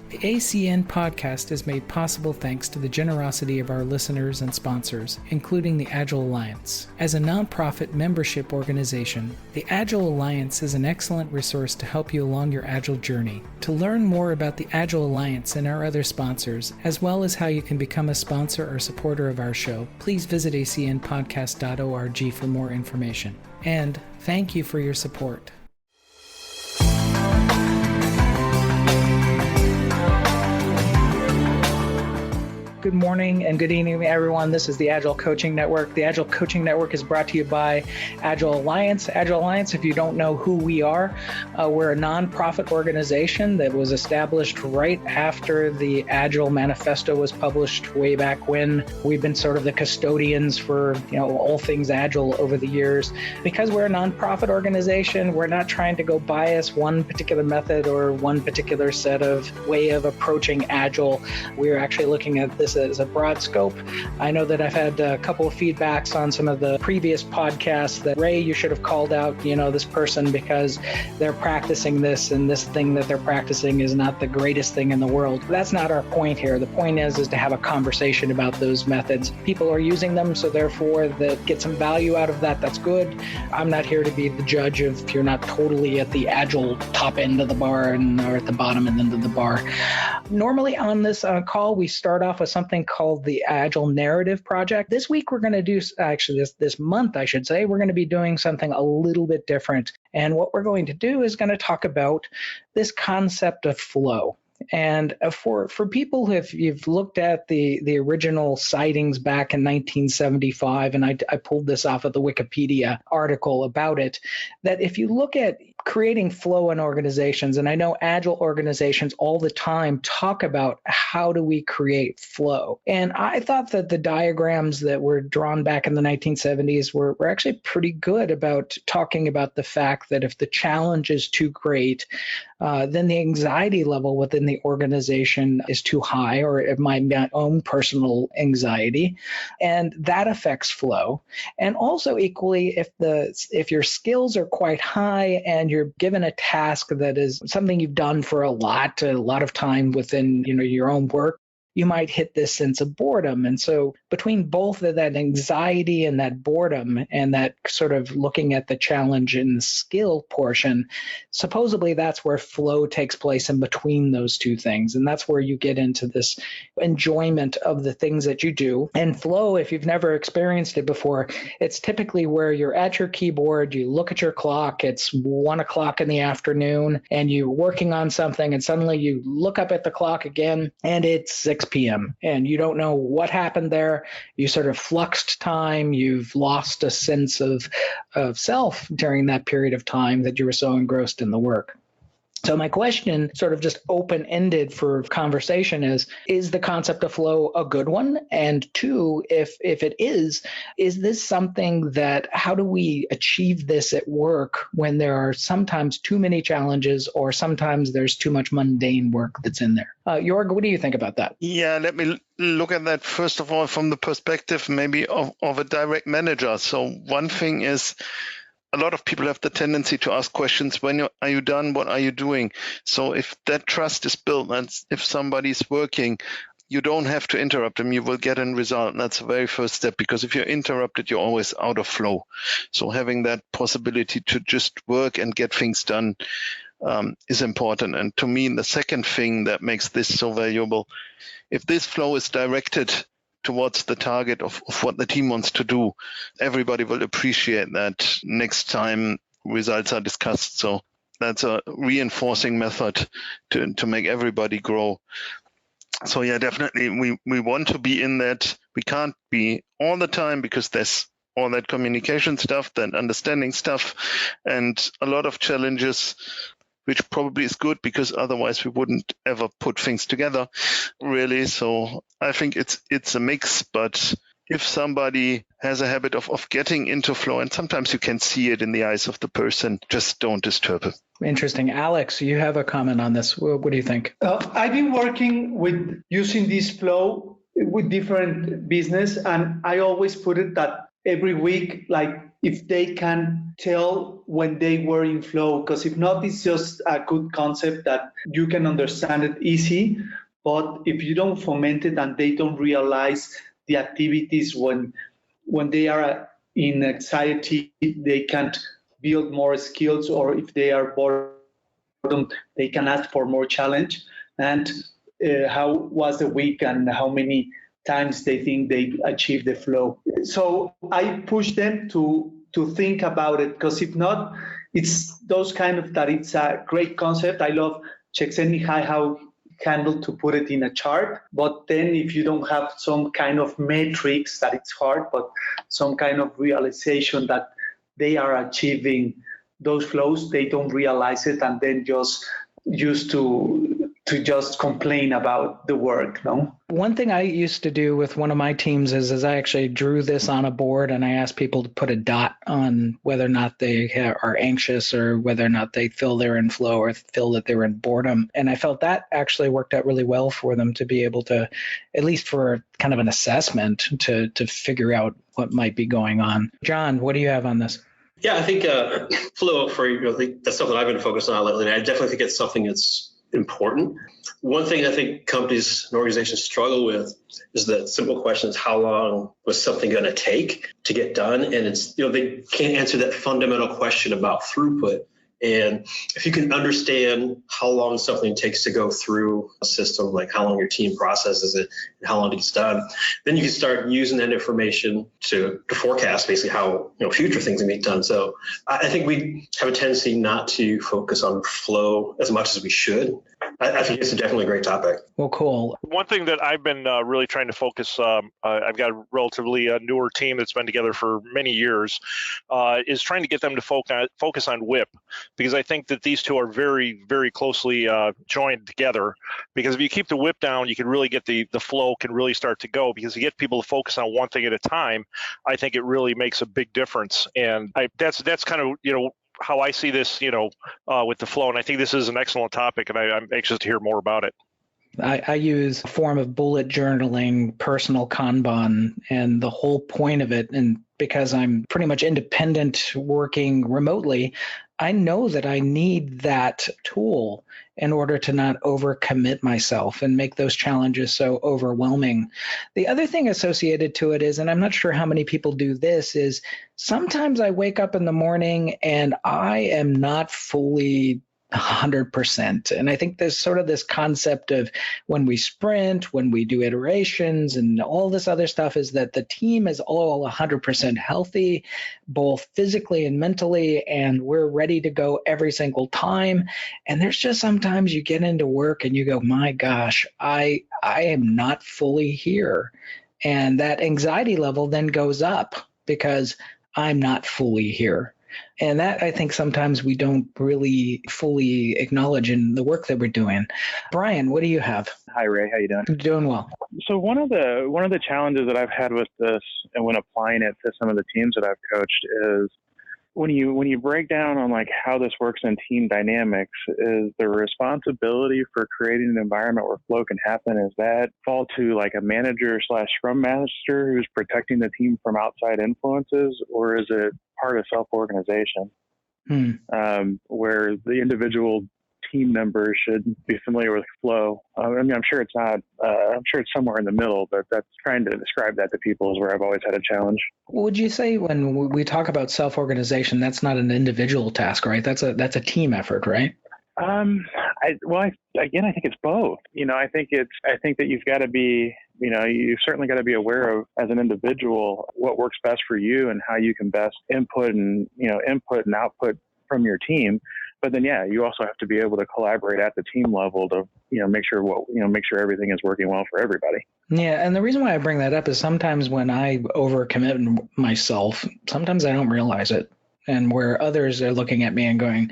The ACN podcast is made possible thanks to the generosity of our listeners and sponsors, including the Agile Alliance. As a nonprofit membership organization, the Agile Alliance is an excellent resource to help you along your Agile journey. To learn more about the Agile Alliance and our other sponsors, as well as how you can become a sponsor or supporter of our show, please visit acnpodcast.org for more information. And thank you for your support. Good morning and good evening, everyone. This is the Agile Coaching Network. The Agile Coaching Network is brought to you by Agile Alliance. Agile Alliance, if you don't know who we are, we're a nonprofit organization that was established right after the Agile Manifesto was published way back when. We've been sort of the custodians for all things Agile over the years. Because we're a nonprofit organization, we're not trying to go bias one particular method or one particular set of way of approaching Agile. We're actually looking at this as a broad scope. I know that I've had a couple of feedbacks on some of the previous podcasts that, Ray, you should have called out, this person because they're practicing this and this thing that they're practicing is not the greatest thing in the world. That's not our point here. The point is to have a conversation about those methods. People are using them, so therefore get some value out of that. That's good. I'm not here to be the judge of if you're not totally at the Agile top end of the bar or at the bottom end of the bar. Normally on this call, we start off with something called the Agile Narrative Project. This week, we're going to do, actually this month, I should say, we're going to be doing something a little bit different. And what we're going to do is going to talk about this concept of flow. And for people, if you've looked at the original sightings back in 1975, and I pulled this off of the Wikipedia article about it, that if you look at creating flow in organizations, and I know Agile organizations all the time talk about how do we create flow. And I thought that the diagrams that were drawn back in the 1970s were actually pretty good about talking about the fact that if the challenge is too great, then the anxiety level within the organization is too high, or it might be my own personal anxiety, and that affects flow. And also equally, if your skills are quite high and you're given a task that is something you've done for a lot of time within your own work, you might hit this sense of boredom. And so between both of that anxiety and that boredom and that sort of looking at the challenge and the skill portion, supposedly that's where flow takes place in between those two things. And that's where you get into this enjoyment of the things that you do. And flow, if you've never experienced it before, it's typically where you're at your keyboard, you look at your clock, it's 1 o'clock in the afternoon, and you're working on something, and suddenly you look up at the clock again, and it's 6 p.m. and you don't know what happened there. You sort of fluxed time. You've lost a sense of self during that period of time that you were so engrossed in the work. So my question, sort of just open-ended for conversation, is the concept of flow a good one? And two, if it is this something that, how do we achieve this at work when there are sometimes too many challenges or sometimes there's too much mundane work that's in there? Jorg, what do you think about that? Yeah, let me look at that first of all from the perspective maybe of a direct manager. So one thing is, a lot of people have the tendency to ask questions, when are you done? What are you doing? So if that trust is built, and if somebody's working, you don't have to interrupt them. You will get a result. And that's the very first step, because if you're interrupted, you're always out of flow. So having that possibility to just work and get things done is important. And to me, the second thing that makes this so valuable, if this flow is directed towards the target of what the team wants to do, everybody will appreciate that next time results are discussed. So that's a reinforcing method to make everybody grow. So yeah, definitely we want to be in that. We can't be all the time because there's all that communication stuff, that understanding stuff, and a lot of challenges, which probably is good because otherwise we wouldn't ever put things together, really. So I think it's a mix, but if somebody has a habit of getting into flow, and sometimes you can see it in the eyes of the person, just don't disturb it. Interesting. Alex, you have a comment on this. What do you think? I've been working with using this flow with different business, and I always put it that every week, like if they can tell when they were in flow, because if not, it's just a good concept that you can understand it easy. But if you don't foment it and they don't realize the activities when they are in anxiety, they can't build more skills, or if they are bored, they can ask for more challenge. And how was the week and how many times they think they achieve the flow. So I push them to think about it, because if not, it's those kind of that it's a great concept. I love Csikszentmihalyi how handled to put it in a chart, but then if you don't have some kind of metrics, that it's hard, but some kind of realization that they are achieving those flows, they don't realize it, and then just used to just complain about the work. No. One thing I used to do with one of my teams is I actually drew this on a board and I asked people to put a dot on whether or not they are anxious or whether or not they feel they're in flow or feel that they're in boredom. And I felt that actually worked out really well for them to be able to, at least for kind of an assessment, to figure out what might be going on. John, what do you have on this? Yeah, I think flow for that's something I've been focused on lately. I definitely think it's something that's important. One thing I think companies and organizations struggle with is the simple question is, how long was something going to take to get done? And it's, they can't answer that fundamental question about throughput. And if you can understand how long something takes to go through a system, like how long your team processes it and how long it gets done, then you can start using that information to forecast basically how future things can be done. So I think we have a tendency not to focus on flow as much as we should. I think it's definitely a great topic. Well, cool. One thing that I've been really trying to focus, I've got a relatively newer team that's been together for many years, is trying to get them to focus on WIP, because I think that these two are very, very closely joined together. Because if you keep the WIP down, you can really get the flow can really start to go, because you get people to focus on one thing at a time. I think it really makes a big difference. And that's kind of, how I see this, with the flow. And I think this is an excellent topic, and I'm anxious to hear more about it. I use a form of bullet journaling, personal Kanban, and the whole point of it, and because I'm pretty much independent working remotely, I know that I need that tool in order to not overcommit myself and make those challenges so overwhelming. The other thing associated to it is, and I'm not sure how many people do this, is sometimes I wake up in the morning and I am not fully 100%. And I think there's sort of this concept of when we sprint, when we do iterations and all this other stuff, is that the team is all 100% healthy, both physically and mentally, and we're ready to go every single time. And there's just sometimes you get into work and you go, my gosh, I am not fully here. And that anxiety level then goes up because I'm not fully here. And that, I think, sometimes we don't really fully acknowledge in the work that we're doing. Brian, what do you have? Hi, Ray. How you doing? Doing well. So one of the challenges that I've had with this, and when applying it to some of the teams that I've coached, is when you break down on like how this works in team dynamics, is the responsibility for creating an environment where flow can happen, is that fall to like a manager / scrum master who's protecting the team from outside influences, or is it part of self-organization, where the individual team members should be familiar with flow? I'm sure it's not. I'm sure it's somewhere in the middle, but that's trying to describe that to people is where I've always had a challenge. Would you say when we talk about self-organization, that's not an individual task, right? That's a team effort, right? I think it's both. I think that you've got to be, you've certainly got to be aware of, as an individual, what works best for you and how you can best input and output from your team. But then, you also have to be able to collaborate at the team level to, make sure everything is working well for everybody. Yeah. And the reason why I bring that up is sometimes when I overcommit myself, sometimes I don't realize it. And where others are looking at me and going,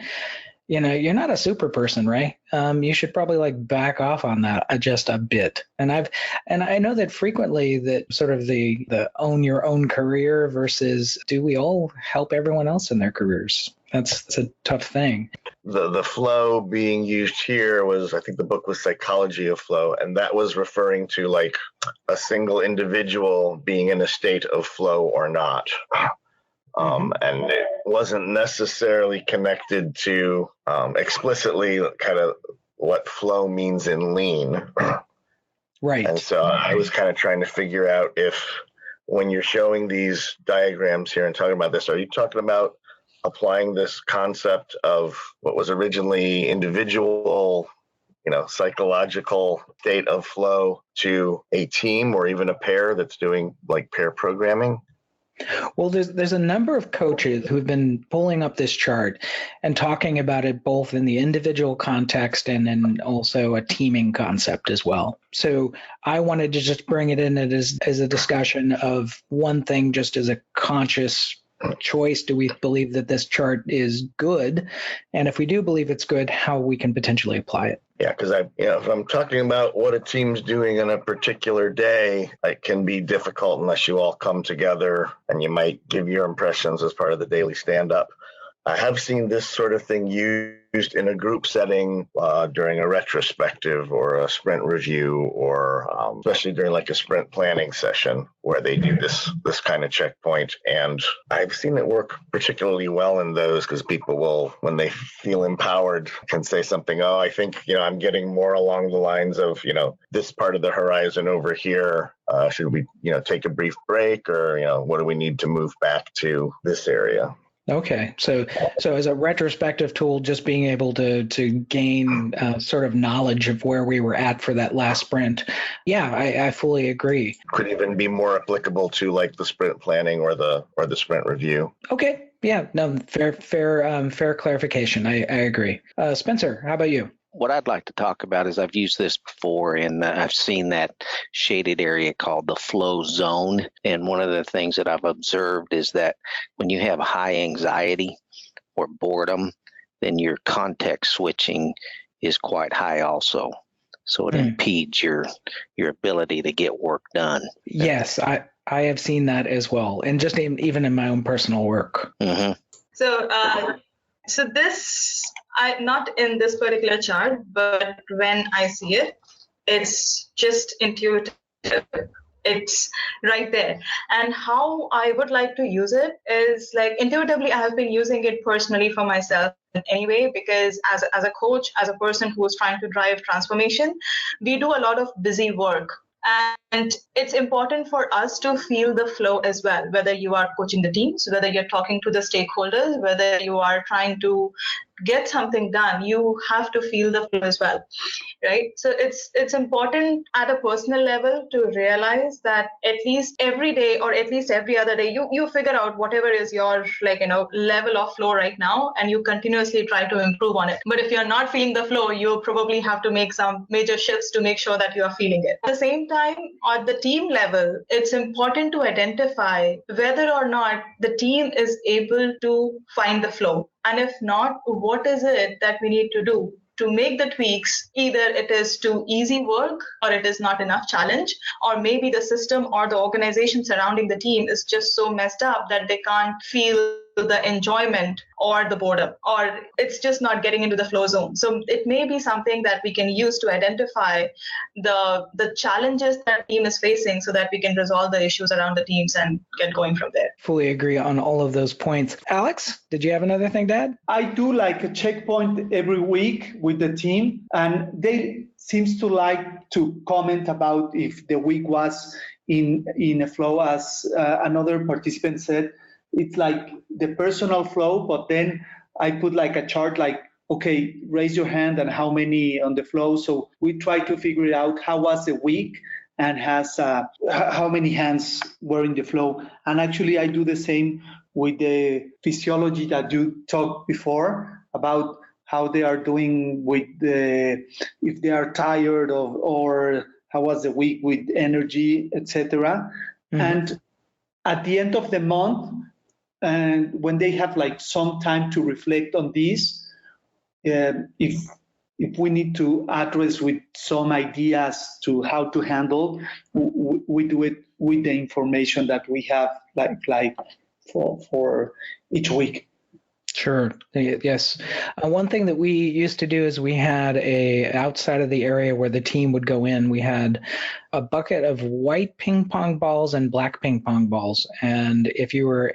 you're not a super person, right? You should probably back off on that just a bit. And I know that frequently that sort of the own your own career versus do we all help everyone else in their careers? That's a tough thing. The flow being used here was, I think the book was Psychology of Flow, and that was referring to like a single individual being in a state of flow or not. And it wasn't necessarily connected to explicitly kind of what flow means in lean. Right. And so I was kind of trying to figure out if, when you're showing these diagrams here and talking about this, are you talking about applying this concept of what was originally individual, psychological state of flow to a team or even a pair that's doing like pair programming? Well, there's a number of coaches who've been pulling up this chart and talking about it both in the individual context and then also a teaming concept as well. So I wanted to just bring it in as a discussion of one thing, just as a conscious choice. Do we believe that this chart is good? And if we do believe it's good, how we can potentially apply it. Yeah, because if I'm talking about what a team's doing on a particular day, it can be difficult unless you all come together and you might give your impressions as part of the daily stand-up. I have seen this sort of thing used in a group setting during a retrospective or a sprint review, or especially during like a sprint planning session where they do this kind of checkpoint. And I've seen it work particularly well in those because people will, when they feel empowered, can say something, oh, I think, I'm getting more along the lines of, this part of the horizon over here. Should we, take a brief break, or, what do we need to move back to this area? Okay, so as a retrospective tool, just being able to gain sort of knowledge of where we were at for that last sprint. Yeah, I fully agree. Could even be more applicable to like the sprint planning or the sprint review. Okay, yeah, no, fair clarification. I agree. Spencer, how about you? What I'd like to talk about is I've used this before, and I've seen that shaded area called the flow zone. And one of the things that I've observed is that when you have high anxiety or boredom, then your context switching is quite high also. So it impedes your ability to get work done. Yes, I have seen that as well, and just even in my own personal work. Mm-hmm. So this, not in this particular chart, but when I see it, it's just intuitive. It's right there. And how I would like to use it is like intuitively, I have been using it personally for myself anyway, because as a coach, as a person who is trying to drive transformation, we do a lot of busy work. And it's important for us to feel the flow as well, whether you are coaching the teams, whether you're talking to the stakeholders, whether you are trying to get something done, you have to feel the flow as well, right? So it's important at a personal level to realize that at least every day or at least every other day, you figure out whatever is your level of flow right now, and you continuously try to improve on it. But if you're not feeling the flow, you probably have to make some major shifts to make sure that you are feeling it. At the same time, at the team level, it's important to identify whether or not the team is able to find the flow. And if not, what is it that we need to do to make the tweaks? Either it is too easy work, or it is not enough challenge, or maybe the system or the organization surrounding the team is just so messed up that they can't feel the enjoyment or the boredom, or it's just not getting into the flow zone. So it may be something that we can use to identify the challenges that team is facing so that we can resolve the issues around the teams and get going from there. Fully agree on all of those points. Alex, did you have another thing to add? I do like a checkpoint every week with the team, and they seems to like to comment about if the week was in a flow. As another participant said, it's like the personal flow, but then I put like a chart like, okay, raise your hand and how many on the flow. So we try to figure out how was the week and how many hands were in the flow. And actually I do the same with the physiology that you talked before about how they are doing with if they are tired or how was the week with energy, etc. Mm-hmm. And at the end of the month, and when they have like some time to reflect on this, if we need to address with some ideas to how to handle, we do it with the information that we have like for each week. Sure. Yes. One thing that we used to do is we had outside of the area where the team would go in, we had a bucket of white ping pong balls and black ping pong balls. And if you were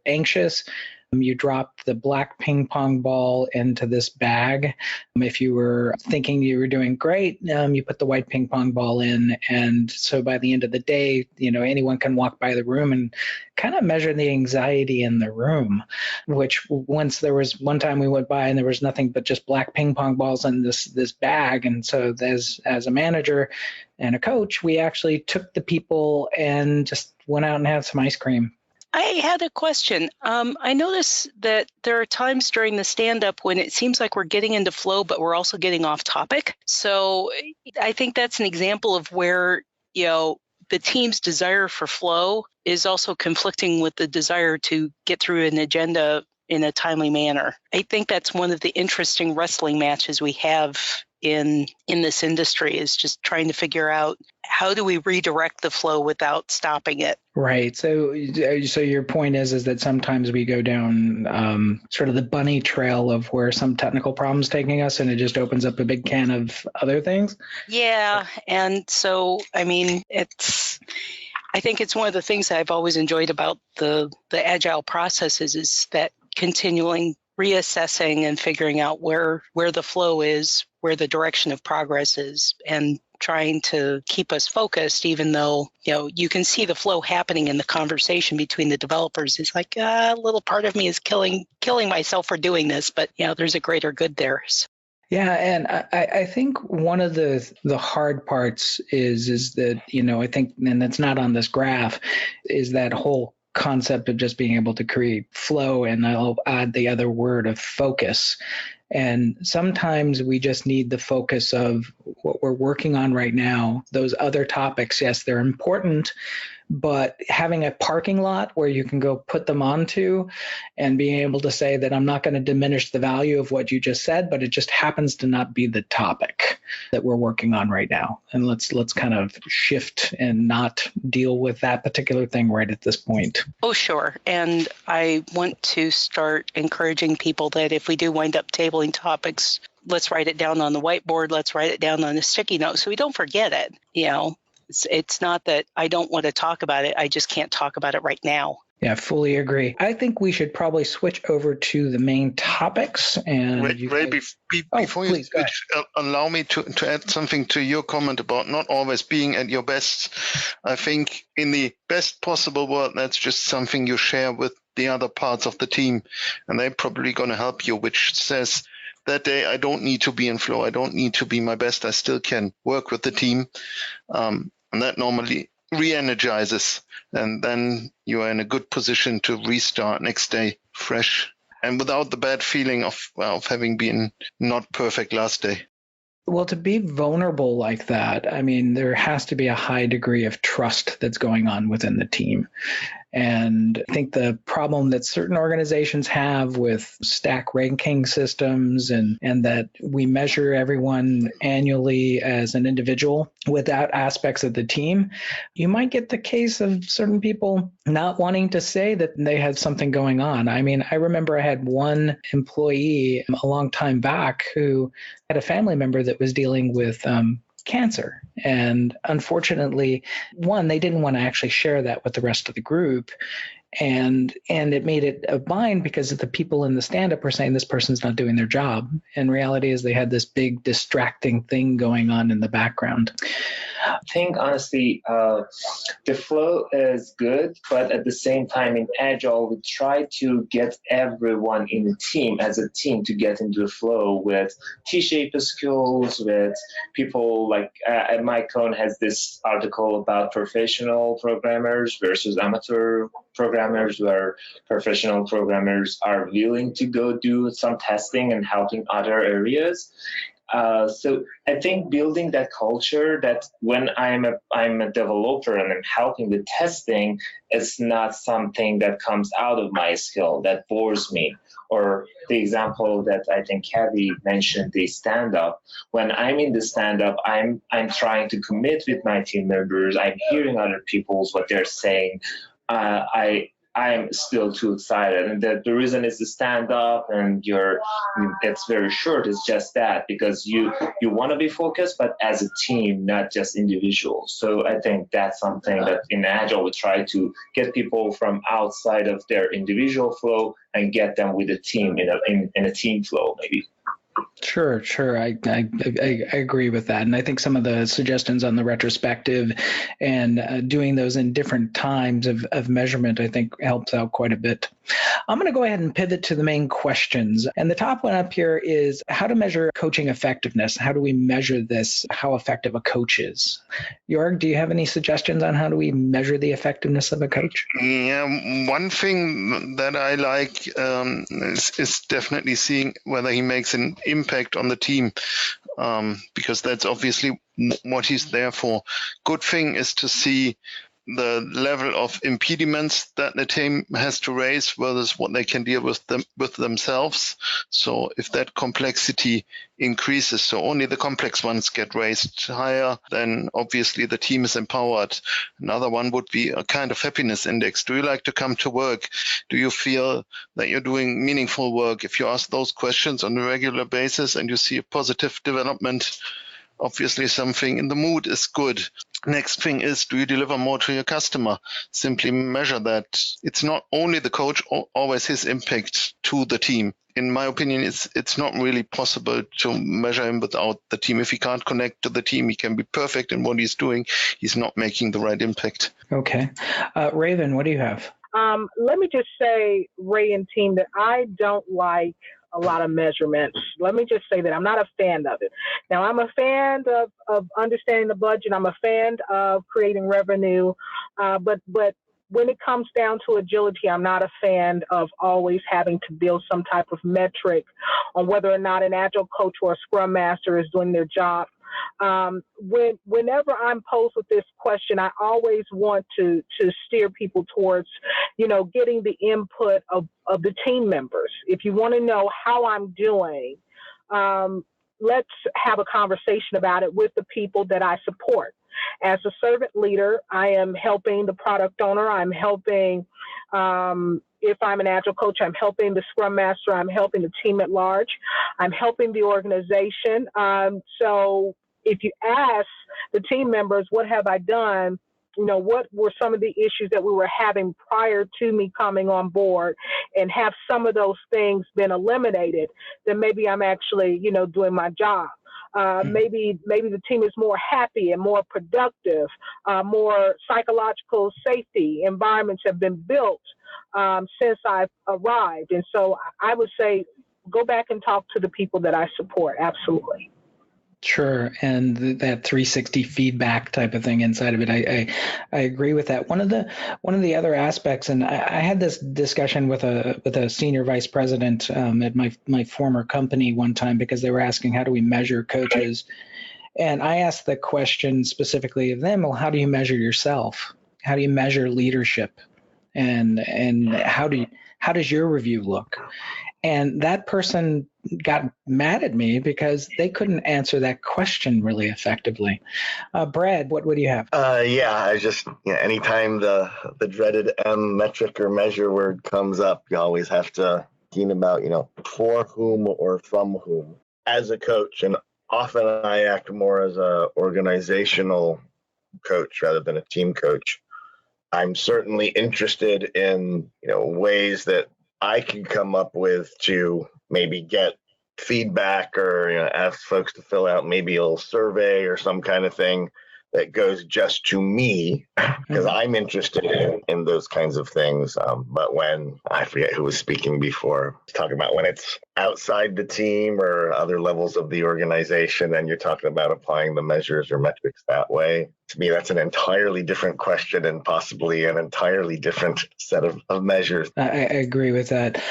anxious, you dropped the black ping pong ball into this bag. If you were thinking you were doing great, you put the white ping pong ball in. And so by the end of the day, anyone can walk by the room and kind of measure the anxiety in the room, which once there was one time we went by and there was nothing but just black ping pong balls in this bag. And so as a manager and a coach, we actually took the people and just went out and had some ice cream. I had a question. I notice that there are times during the stand-up when it seems like we're getting into flow, but we're also getting off topic. So I think that's an example of where, the team's desire for flow is also conflicting with the desire to get through an agenda in a timely manner. I think that's one of the interesting wrestling matches we have in this industry, is just trying to figure out how do we redirect the flow without stopping it. Right. So your point is that sometimes we go down sort of the bunny trail of where some technical problem's taking us, and it just opens up a big can of other things. Yeah. And so, I think it's one of the things that I've always enjoyed about the Agile processes is that continuing reassessing and figuring out where the flow is, where the direction of progress is, and trying to keep us focused, even though, you can see the flow happening in the conversation between the developers. It's like a little part of me is killing myself for doing this, but there's a greater good there. So. Yeah, and I think one of the hard parts is that, I think, and it's not on this graph, is that whole concept of just being able to create flow, and I'll add the other word of focus. And sometimes we just need the focus of what we're working on right now. Those other topics, yes, they're important, but having a parking lot where you can go put them onto and being able to say that I'm not going to diminish the value of what you just said, but it just happens to not be the topic that we're working on right now. And let's kind of shift and not deal with that particular thing right at this point. Oh, sure. And I want to start encouraging people that if we do wind up tabling topics, let's write it down on the whiteboard. Let's write it down on a sticky note so we don't forget it. It's not that I don't want to talk about it. I just can't talk about it right now. Yeah, fully agree. I think we should probably switch over to the main topics. And Ray, before you switch, allow me to add something to your comment about not always being at your best. I think in the best possible world, that's just something you share with the other parts of the team, and they're probably going to help you, which says, that day, I don't need to be in flow. I don't need to be my best. I still can work with the team. And that normally re-energizes. And then you are in a good position to restart next day fresh and without the bad feeling of having been not perfect last day. Well, to be vulnerable like that, there has to be a high degree of trust that's going on within the team. And I think the problem that certain organizations have with stack ranking systems and that we measure everyone annually as an individual without aspects of the team, you might get the case of certain people not wanting to say that they had something going on. I remember I had one employee a long time back who had a family member that was dealing with cancer. And unfortunately, one, they didn't want to actually share that with the rest of the group. And it made it a bind because the people in the stand-up were saying this person's not doing their job. And reality is they had this big distracting thing going on in the background. I think honestly, the flow is good, but at the same time in Agile, we try to get everyone in the team as a team to get into the flow with T-shaped skills, with people like Mycone has this article about professional programmers versus amateur programmers, where professional programmers are willing to go do some testing and helping other areas. So I think building that culture that when I'm a developer and I'm helping with testing, it's not something that comes out of my skill that bores me. Or the example that I think Kathy mentioned, the stand-up. When I'm in the stand-up, I'm trying to commit with my team members. I'm hearing other people's what they're saying. I'm still too excited. And the reason is the stand up and it's very short is just that, because you want to be focused, but as a team, not just individuals. So I think that's something that in Agile we try to get people from outside of their individual flow and get them with a team in a team flow maybe. Sure. I agree with that. And I think some of the suggestions on the retrospective and doing those in different times of measurement, I think helps out quite a bit. I'm going to go ahead and pivot to the main questions. And the top one up here is how to measure coaching effectiveness. How do we measure this, how effective a coach is? Jorg, do you have any suggestions on how do we measure the effectiveness of a coach? Yeah, one thing that I like is definitely seeing whether he makes an impact on the team, because that's obviously what he's there for. Good thing is to see the level of impediments that the team has to raise versus what they can deal with themselves. So if that complexity increases, so only the complex ones get raised higher, then obviously the team is empowered. Another one would be a kind of happiness index. Do you like to come to work? Do you feel that you're doing meaningful work? If you ask those questions on a regular basis and you see a positive development, obviously something in the mood is good. Next thing is, do you deliver more to your customer? Simply measure that. It's not only the coach, always his impact to the team. In my opinion, it's not really possible to measure him without the team. If he can't connect to the team, he can be perfect in what he's doing. He's not making the right impact. Okay. Raven, what do you have? Let me just say, Ray and team, that I don't like a lot of measurements. Let me just say that I'm not a fan of it. Now, I'm a fan of understanding the budget. I'm a fan of creating revenue. But when it comes down to agility, I'm not a fan of always having to build some type of metric on whether or not an agile coach or a scrum master is doing their job. Whenever I'm posed with this question, I always want to steer people towards, getting the input of the team members. If you want to know how I'm doing, let's have a conversation about it with the people that I support. As a servant leader, I am helping the product owner. I'm helping, if I'm an agile coach, I'm helping the scrum master. I'm helping the team at large. I'm helping the organization. So if you ask the team members, what have I done? What were some of the issues that we were having prior to me coming on board, and have some of those things been eliminated, then maybe I'm actually, doing my job. Maybe the team is more happy and more productive, more psychological safety environments have been built since I've arrived. And so I would say, go back and talk to the people that I support. Absolutely. Sure, and that 360 feedback type of thing inside of it, I agree with that. One of the other aspects, and I had this discussion with a senior vice president at my former company one time, because they were asking, how do we measure coaches? And I asked the question specifically of them, well, how do you measure yourself? How do you measure leadership? And how does your review look? And that person got mad at me because they couldn't answer that question really effectively. Brad, what do you have? I just, anytime the dreaded M metric or measure word comes up, you always have to think about, for whom or from whom. As a coach, and often I act more as a organizational coach rather than a team coach, I'm certainly interested in, ways that I can come up with to maybe get feedback or ask folks to fill out maybe a little survey or some kind of thing that goes just to me, because I'm interested in those kinds of things. But when, I forget who was speaking before, talking about when it's outside the team or other levels of the organization, and you're talking about applying the measures or metrics that way. To me, that's an entirely different question and possibly an entirely different set of measures. I agree with that.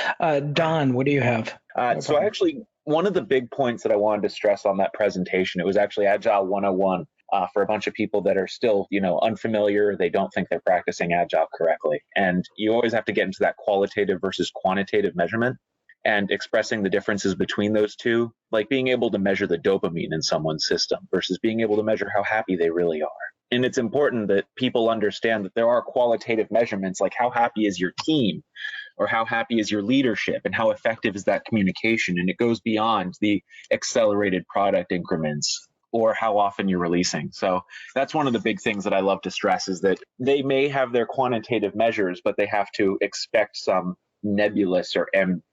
Don, what do you have? So actually, one of the big points that I wanted to stress on that presentation, it was actually Agile 101. For a bunch of people that are still, unfamiliar, they don't think they're practicing Agile correctly. And you always have to get into that qualitative versus quantitative measurement and expressing the differences between those two, like being able to measure the dopamine in someone's system versus being able to measure how happy they really are. And it's important that people understand that there are qualitative measurements, like how happy is your team, or how happy is your leadership, and how effective is that communication. And it goes beyond the accelerated product increments or how often you're releasing. So that's one of the big things that I love to stress, is that they may have their quantitative measures, but they have to expect some nebulous or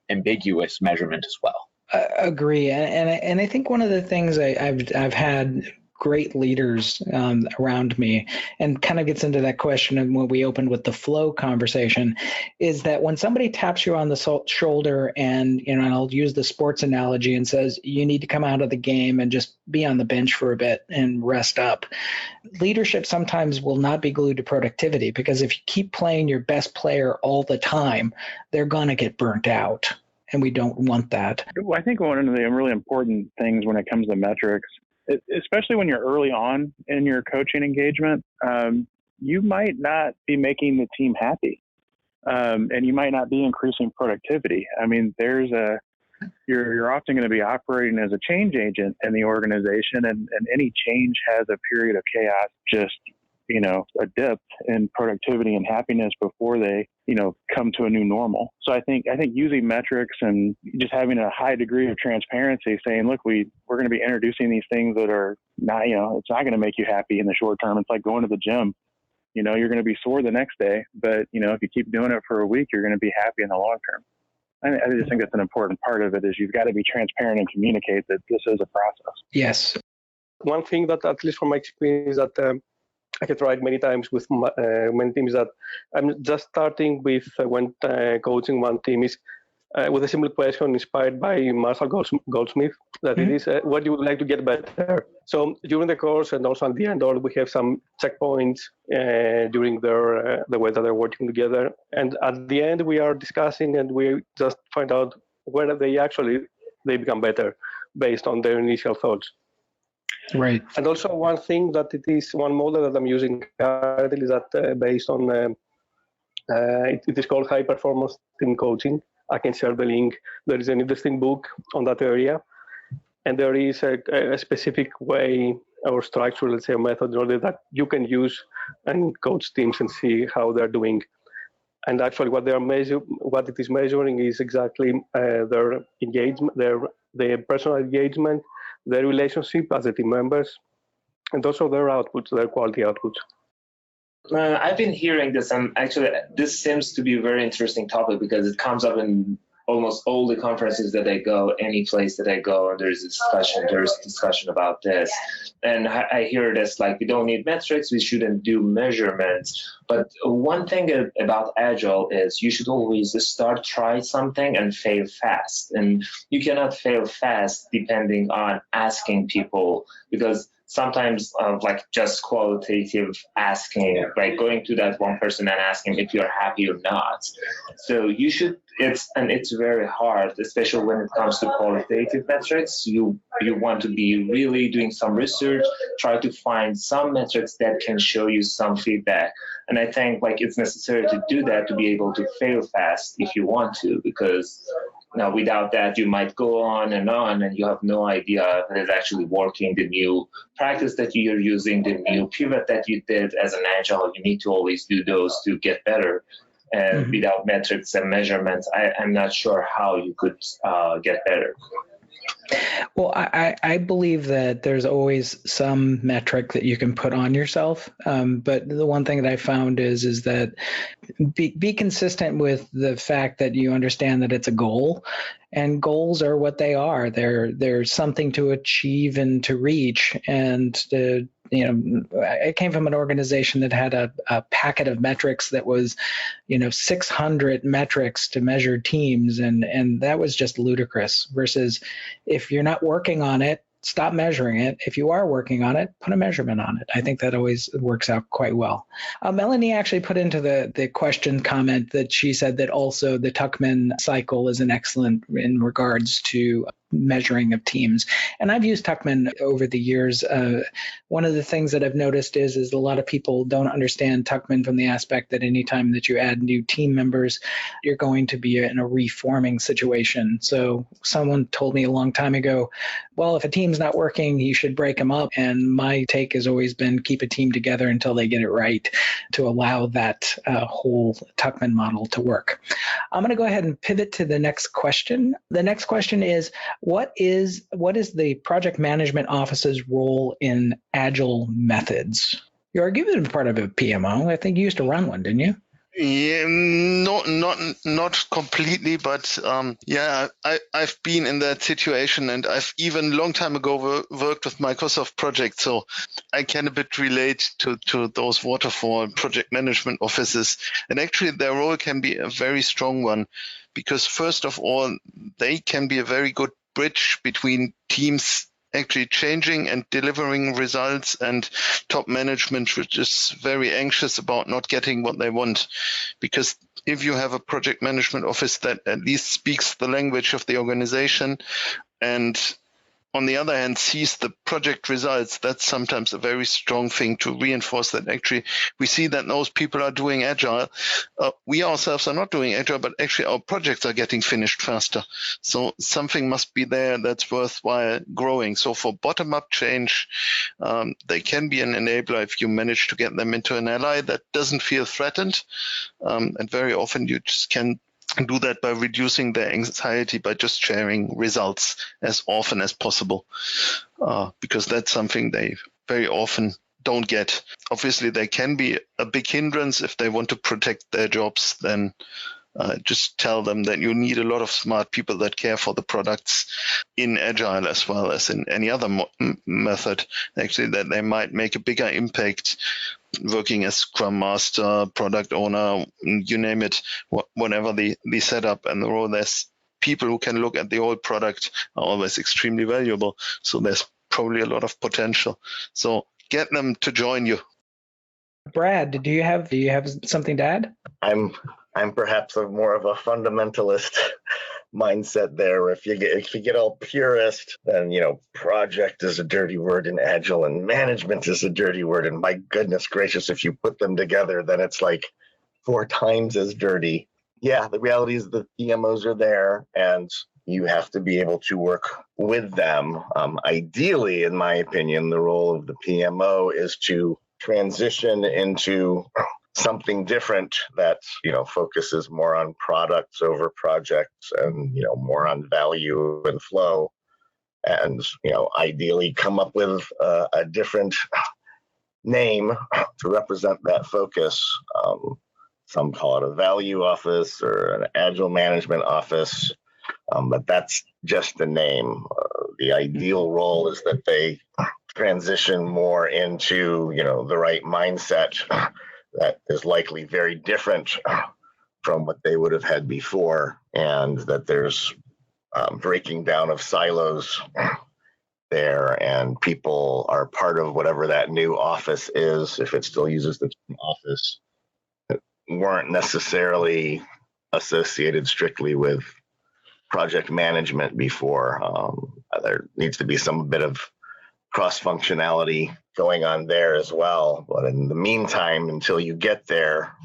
ambiguous measurement as well. Agree, and I think one of the things I've had great leaders around me, and kind of gets into that question of when we opened with the flow conversation, is that when somebody taps you on the shoulder and, and I'll use the sports analogy, and says you need to come out of the game and just be on the bench for a bit and rest up. Leadership sometimes will not be glued to productivity, because if you keep playing your best player all the time, they're going to get burnt out. And we don't want that. I think one of the really important things when it comes to metrics, especially when you're early on in your coaching engagement, you might not be making the team happy, and you might not be increasing productivity. I mean, you're often going to be operating as a change agent in the organization, and any change has a period of chaos, just a dip in productivity and happiness before they come to a new normal. So I think using metrics and just having a high degree of transparency, saying, look, we're going to be introducing these things that are not, it's not going to make you happy in the short term. It's like going to the gym. You're going to be sore the next day, but if you keep doing it for a week, you're going to be happy in the long term. I just think that's an important part of it, is you've got to be transparent and communicate that this is a process. Yes. One thing that, at least from my experience, that I have tried many times with many teams, that I'm just starting with when coaching one team is with a simple question inspired by Marshall Goldsmith, that it is what you would like to get better. So during the course and also at the end, we have some checkpoints during the way that they're working together. And at the end, we are discussing and we just find out whether they become better based on their initial thoughts. Right. And also one thing that it is one model that I'm using currently is that based on it is called high performance team coaching. I can share the link. There is an interesting book on that area, and there is a specific way or structure, let's say a method that you can use and coach teams and see how they're doing. And actually what it is measuring is exactly their engagement, their personal engagement, their relationship as a team members, and also their outputs, their quality outputs. I've been hearing this, and actually this seems to be a very interesting topic because it comes up in almost all the conferences that I go, any place that I go, and there's discussion about this. And I hear this, like, we don't need metrics, we shouldn't do measurements. But one thing about Agile is you should always try something and fail fast. And you cannot fail fast depending on asking people, because sometimes like just qualitative asking, like going to that one person and asking if you're happy or not. So you should, it's very hard, especially when it comes to qualitative metrics. You want to be really doing some research, try to find some metrics that can show you some feedback. And I think like it's necessary to do that to be able to fail fast if you want to, because without that, you might go on and you have no idea if it is actually working. The new practice that you're using, the new pivot that you did as an Agile, you need to always do those to get better. And without metrics and measurements, I'm not sure how you could get better. Well, I believe that there's always some metric that you can put on yourself. But the one thing that I found is that be consistent with the fact that you understand that it's a goal, and goals are what they are. They're something to achieve and to reach. And I came from an organization that had a packet of metrics that was, 600 metrics to measure teams. And that was just ludicrous, versus if you're not working on it, stop measuring it. If you are working on it, put a measurement on it. I think that always works out quite well. Melanie actually put into the question comment that she said that also the Tuckman cycle is an excellent in regards to measuring of teams. And I've used Tuckman over the years. One of the things that I've noticed is a lot of people don't understand Tuckman from the aspect that anytime that you add new team members, you're going to be in a reforming situation. So someone told me a long time ago, well, if a team's not working, you should break them up. And my take has always been keep a team together until they get it right to allow that whole Tuckman model to work. I'm going to go ahead and pivot to the next question. The next question is, what is the project management office's role in Agile methods? You are given part of a PMO. I think you used to run one, didn't you? Yeah, not completely, but I've been in that situation, and I've even long time ago worked with Microsoft projects, so I can a bit relate to those waterfall project management offices. And actually, their role can be a very strong one, because first of all, they can be a very good bridge between teams actually changing and delivering results and top management, which is very anxious about not getting what they want. Because if you have a project management office that at least speaks the language of the organization and on the other hand sees the project results, that's sometimes a very strong thing to reinforce that actually we see that those people are doing Agile. We ourselves are not doing Agile, but actually our projects are getting finished faster. So something must be there that's worthwhile growing. So for bottom-up change, they can be an enabler if you manage to get them into an ally that doesn't feel threatened. And very often you just can do that by reducing their anxiety by just sharing results as often as possible, because that's something they very often don't get. Obviously, they can be a big hindrance if they want to protect their jobs. Then just tell them that you need a lot of smart people that care for the products in Agile as well as in any other method, actually, that they might make a bigger impact working as Scrum Master, product owner, you name it, whatever the setup and the role. There's people who can look at the old product are always extremely valuable. So there's probably a lot of potential. So get them to join you. Brad, do you have something to add? I'm perhaps more of a fundamentalist mindset there. If you get all purist, then project is a dirty word in Agile and management is a dirty word, and my goodness gracious, if you put them together, then it's like 4 times as dirty. Yeah, the reality is the PMOs are there, and you have to be able to work with them. Ideally, in my opinion, the role of the PMO is to transition into something different that focuses more on products over projects and more on value and flow, and ideally come up with a different name to represent that focus. Some call it a value office or an agile management office, but that's just the name. The ideal role is that they transition more into the right mindset that is likely very different from what they would have had before, and that there's breaking down of silos there, and people are part of whatever that new office is, if it still uses the term office, that weren't necessarily associated strictly with project management before. There needs to be some bit of cross-functionality going on there as well. But in the meantime, until you get there,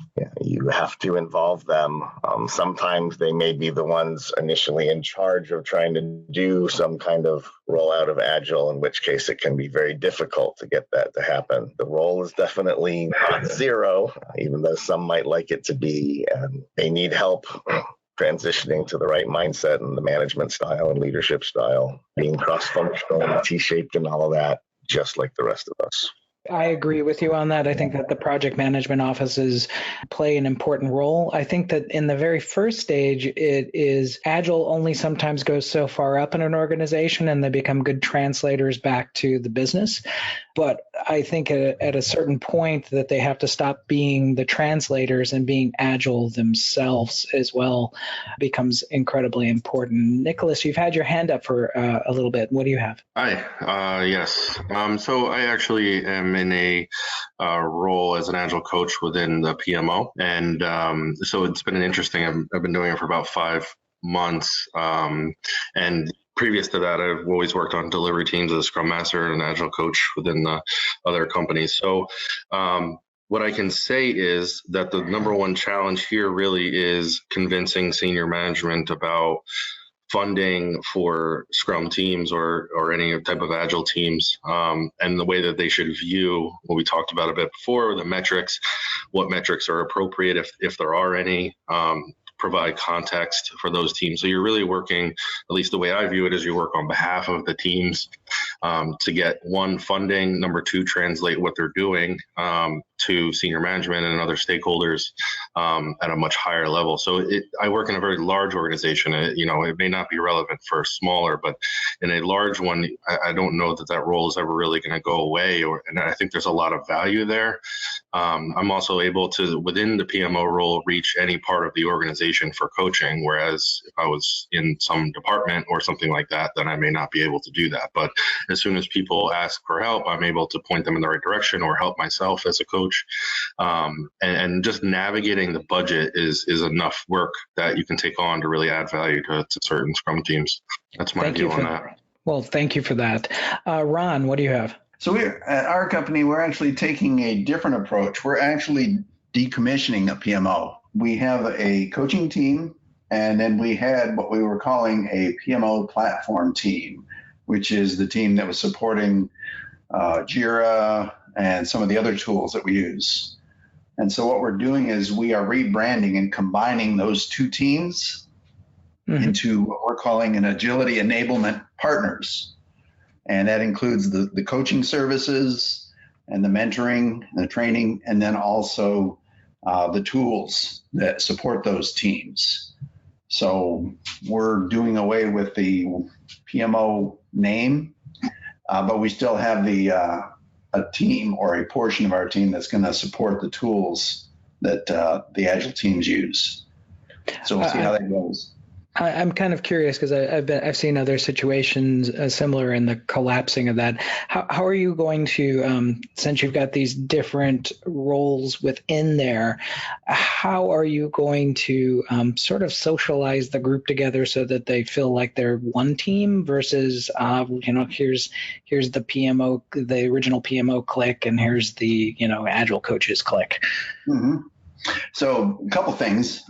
you have to involve them. Sometimes they may be the ones initially in charge of trying to do some kind of rollout of Agile, in which case it can be very difficult to get that to happen. The role is definitely not zero, even though some might like it to be, and they need help transitioning to the right mindset and the management style and leadership style, being cross-functional and T-shaped and all of that, just like the rest of us. I agree with you on that. I think that the project management offices play an important role. I think that in the very first stage, it is Agile only sometimes goes so far up in an organization and they become good translators back to the business. But I think at a certain point that they have to stop being the translators and being Agile themselves as well becomes incredibly important. Nicholas, you've had your hand up for a little bit. What do you have? Hi, yes. So I actually am in a role as an Agile coach within the PMO. And so it's been interesting. I've been doing it for about 5 months. And previous to that, I've always worked on delivery teams as a Scrum Master and an Agile coach within the other companies. So what I can say is that the number one challenge here really is convincing senior management about funding for Scrum teams or any type of Agile teams, and the way that they should view what we talked about a bit before, the metrics, what metrics are appropriate if there are any, provide context for those teams. So you're really working, at least the way I view it, is you work on behalf of the teams to get, one, funding, number two, translate what they're doing to senior management and other stakeholders at a much higher level. So I work in a very large organization. It may not be relevant for a smaller, but in a large one, I don't know that role is ever really going to go away. And I think there's a lot of value there. I'm also able to, within the PMO role, reach any part of the organization for coaching, whereas if I was in some department or something like that, then I may not be able to do that. But as soon as people ask for help, I'm able to point them in the right direction or help myself as a coach. And just navigating the budget is enough work that you can take on to really add value to certain Scrum teams. That's my view on that. Well, thank you for that. Ron, what do you have? So we're at our company, we're actually taking a different approach. We're actually decommissioning a PMO. We have a coaching team, and then we had what we were calling a PMO platform team, which is the team that was supporting Jira and some of the other tools that we use. And so what we're doing is we are rebranding and combining those two teams into what we're calling an agility enablement partners. And that includes the coaching services and the mentoring and the training, and then also the tools that support those teams. So we're doing away with the PMO name, but we still have a team or a portion of our team that's going to support the tools that the Agile teams use. So we'll see how that goes. I'm kind of curious because I've seen other situations similar in the collapsing of that. How are you going to, since you've got these different roles within there, how are you going to sort of socialize the group together so that they feel like they're one team versus, here's the PMO, the original PMO clique, and here's the, Agile coaches clique? Mm-hmm. So a couple things.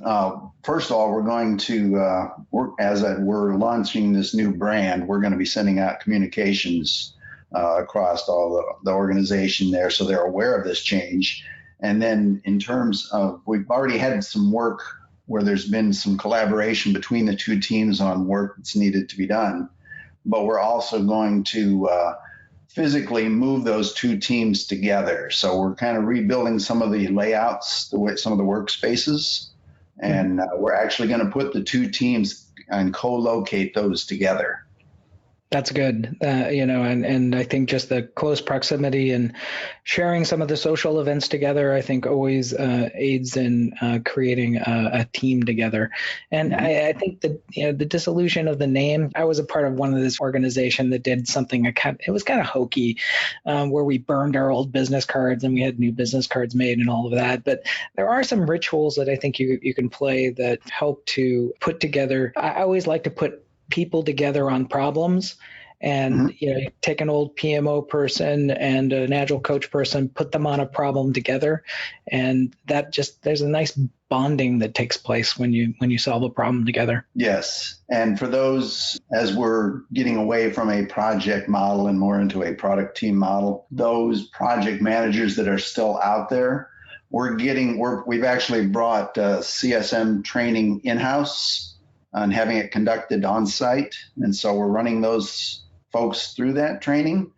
First of all, we're going to, we're launching this new brand, we're going to be sending out communications across all the organization there so they're aware of this change. And then in terms of, we've already had some work where there's been some collaboration between the two teams on work that's needed to be done. But we're also going to physically move those two teams together. So we're kind of rebuilding some of the layouts, some of the workspaces, and we're actually going to put the two teams and co-locate those together. That's good, and I think just the close proximity and sharing some of the social events together, I think always aids in creating a team together. And I think that the dissolution of the name, I was a part of one of this organization that did something, it was kind of hokey, where we burned our old business cards and we had new business cards made and all of that. But there are some rituals that I think you can play that help to put together. I always like to put people together on problems, and take an old PMO person and an Agile coach person, put them on a problem together, and there's a nice bonding that takes place when you solve a problem together. Yes, and for those, as we're getting away from a project model and more into a product team model, those project managers that are still out there, we've actually brought CSM training in-house and having it conducted on site. And so we're running those folks through that training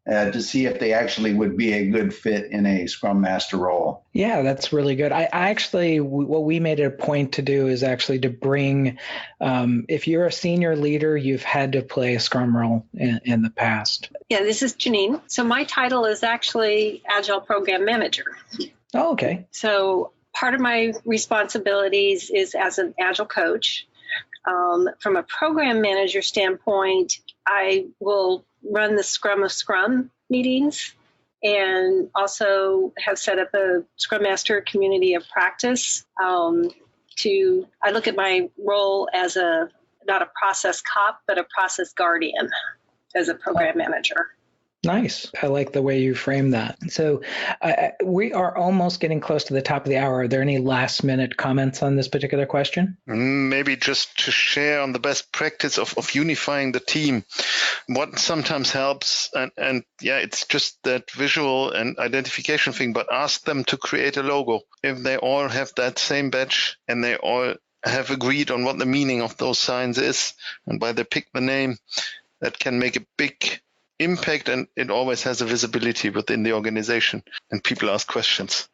to see if they actually would be a good fit in a Scrum Master role. Yeah, that's really good. I actually, what we made it a point to do is actually to bring, if you're a senior leader, you've had to play a Scrum role in the past. Yeah, this is Janine. So my title is actually Agile Program Manager. Oh, okay. So part of my responsibilities is as an Agile coach. From a program manager standpoint, I will run the Scrum of Scrum meetings and also have set up a Scrum Master community of practice. I look at my role as an not a process cop, but a process guardian as a program manager. Nice. I like the way you frame that. So we are almost getting close to the top of the hour. Are there any last minute comments on this particular question? Maybe just to share on the best practice of unifying the team. What sometimes helps, and yeah, it's just that visual and identification thing, but ask them to create a logo. If they all have that same badge and they all have agreed on what the meaning of those signs is, and why they pick the name, that can make a big impact, and it always has a visibility within the organization, and people ask questions.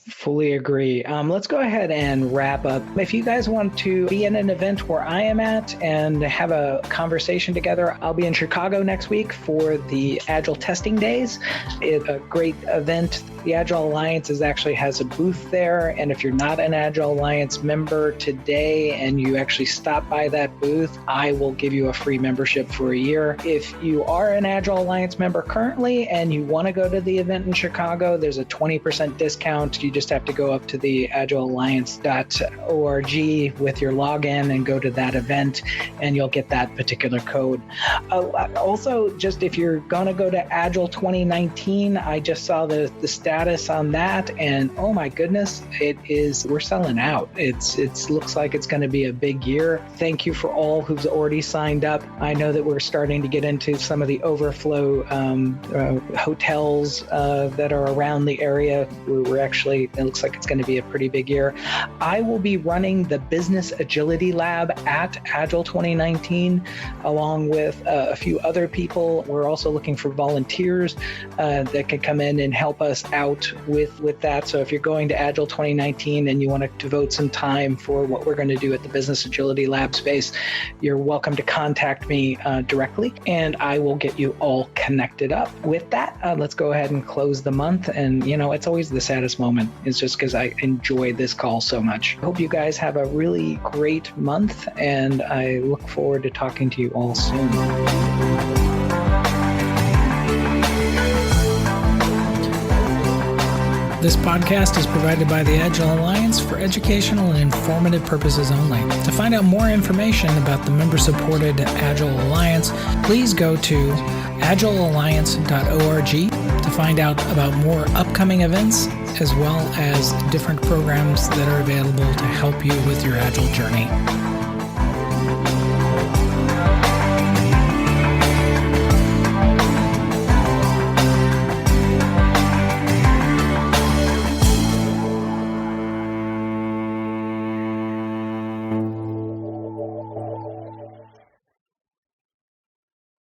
Fully agree. Let's go ahead and wrap up. If you guys want to be in an event where I am at and have a conversation together, I'll be in Chicago next week for the Agile Testing Days. It's a great event. The Agile Alliance actually has a booth there, and if you're not an Agile Alliance member today and you actually stop by that booth, I will give you a free membership for a year. If you are an Agile Alliance member currently and you want to go to the event in Chicago, there's a 20% discount. You just have to go up to the agilealliance.org with your login and go to that event, and you'll get that particular code. Also, just if you're going to go to Agile 2019, I just saw the status on that, and oh my goodness, we're selling out. It looks like it's going to be a big year. Thank you for all who's already signed up. I know that we're starting to get into some of the overflow hotels that are around the area. It looks like it's going to be a pretty big year. I will be running the Business Agility Lab at Agile 2019, along with a few other people. We're also looking for volunteers that can come in and help us out with that. So if you're going to Agile 2019 and you want to devote some time for what we're going to do at the Business Agility Lab space, you're welcome to contact me directly, and I will get you all connected up. With that, let's go ahead and close the month. And, it's always the saddest moment. It's just because I enjoy this call so much. I hope you guys have a really great month, and I look forward to talking to you all soon. This podcast is provided by the Agile Alliance for educational and informative purposes only. To find out more information about the member-supported Agile Alliance, please go to agilealliance.org to find out about more upcoming events, as well as different programs that are available to help you with your Agile journey.